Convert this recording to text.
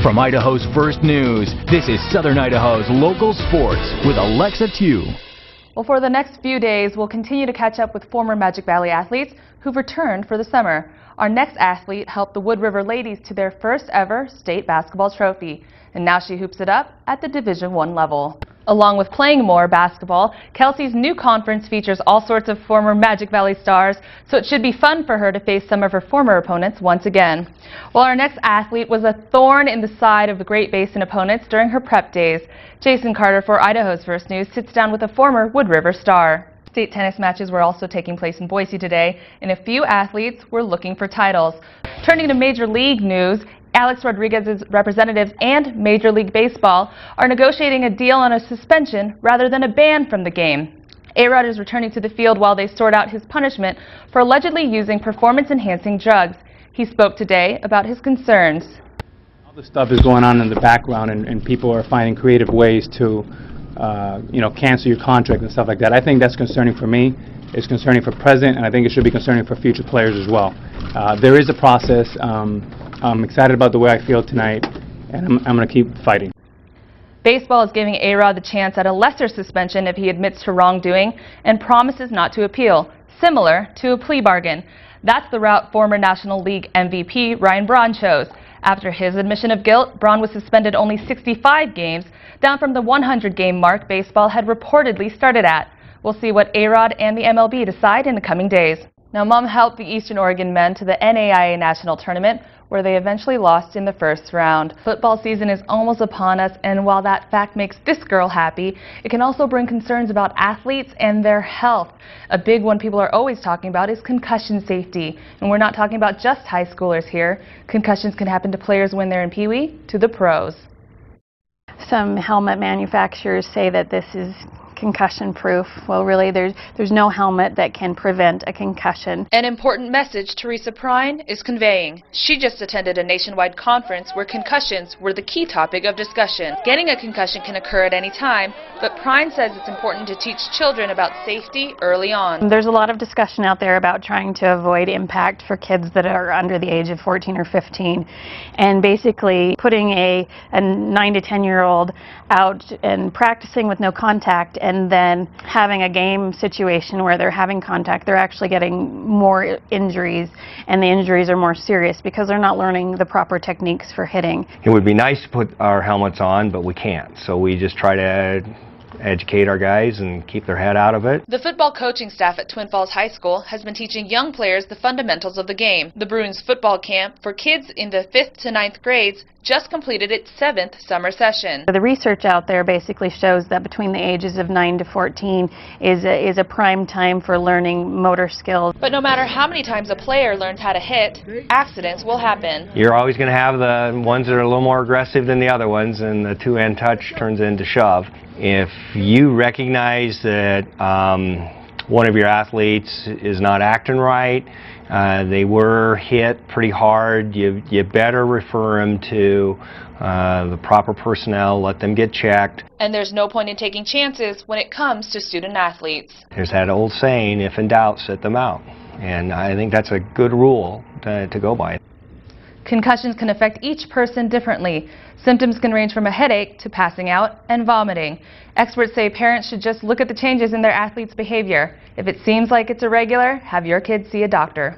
From Idaho's First News, this is Southern Idaho's local sports with Alexa Tieu. Well, for the next few days, we'll continue to catch up with former Magic Valley athletes who've returned for the summer. Our next athlete helped the Wood River ladies to their first ever state basketball trophy, and now she hoops it up at the Division I level. Along with playing more basketball, Kelsey's new conference features all sorts of former Magic Valley stars, so it should be fun for her to face some of her former opponents once again. Well, our next athlete was a thorn in the side of the Great Basin opponents during her prep days. Jason Carter for Idaho's First News sits down with a former Wood River star. State tennis matches were also taking place in Boise today, and a few athletes were looking for titles. Turning to Major League news, Alex Rodriguez's representatives and Major League Baseball are negotiating a deal on a suspension rather than a ban from the game. A-Rod is returning to the field while they sort out his punishment for allegedly using performance-enhancing drugs. He spoke today about his concerns. All this stuff is going on in the background, and people are finding creative ways to cancel your contract and stuff like that. I think that's concerning for me. It's concerning for present, and I think it should be concerning for future players as well. There is a process. I'm excited about the way I feel tonight, and I'm going to keep fighting. Baseball is giving A-Rod the chance at a lesser suspension if he admits to wrongdoing and promises not to appeal, similar to a plea bargain. That's the route former National League MVP Ryan Braun chose. After his admission of guilt, Braun was suspended only 65 games, down from the 100-game mark baseball had reportedly started at. We'll see what A-Rod and the MLB decide in the coming days. Now, Mom helped the Eastern Oregon men to the NAIA National Tournament, where they eventually lost in the first round. Football season is almost upon us, and while that fact makes this girl happy, it can also bring concerns about athletes and their health. A big one people are always talking about is concussion safety. And we're not talking about just high schoolers here. Concussions can happen to players when they're in Pee Wee to the pros. Some helmet manufacturers say that this is concussion proof. Well, really, there's no helmet that can prevent a concussion. An important message Teresa Prine is conveying. She just attended a nationwide conference where concussions were the key topic of discussion. Getting a concussion can occur at any time, but Prine says it's important to teach children about safety early on. There's a lot of discussion out there about trying to avoid impact for kids that are under the age of 14 or 15, and basically putting a 9 to 10-year-old out and practicing with no contact, and then having a game situation where they're having contact, they're actually getting more injuries, and the injuries are more serious because they're not learning the proper techniques for hitting. It would be nice to put our helmets on, but we can't. So we just try to educate our guys and keep their head out of it. The football coaching staff at Twin Falls High School has been teaching young players the fundamentals of the game. The Bruins football camp for kids in the 5th to 9th grades just completed its 7th summer session. The research out there basically shows that between the ages of 9 to 14 is a prime time for learning motor skills. But no matter how many times a player learns how to hit, accidents will happen. You're always going to have the ones that are a little more aggressive than the other ones, and the two-hand touch turns into shove. If you recognize that one of your athletes is not acting right, they were hit pretty hard, you better refer them to the proper personnel, let them get checked. And there's no point in taking chances when it comes to student athletes. There's that old saying, if in doubt, sit them out. And I think that's a good rule to go by. Concussions can affect each person differently. Symptoms can range from a headache to passing out and vomiting. Experts say parents should just look at the changes in their athletes' behavior. If it seems like it's irregular, have your kids see a doctor.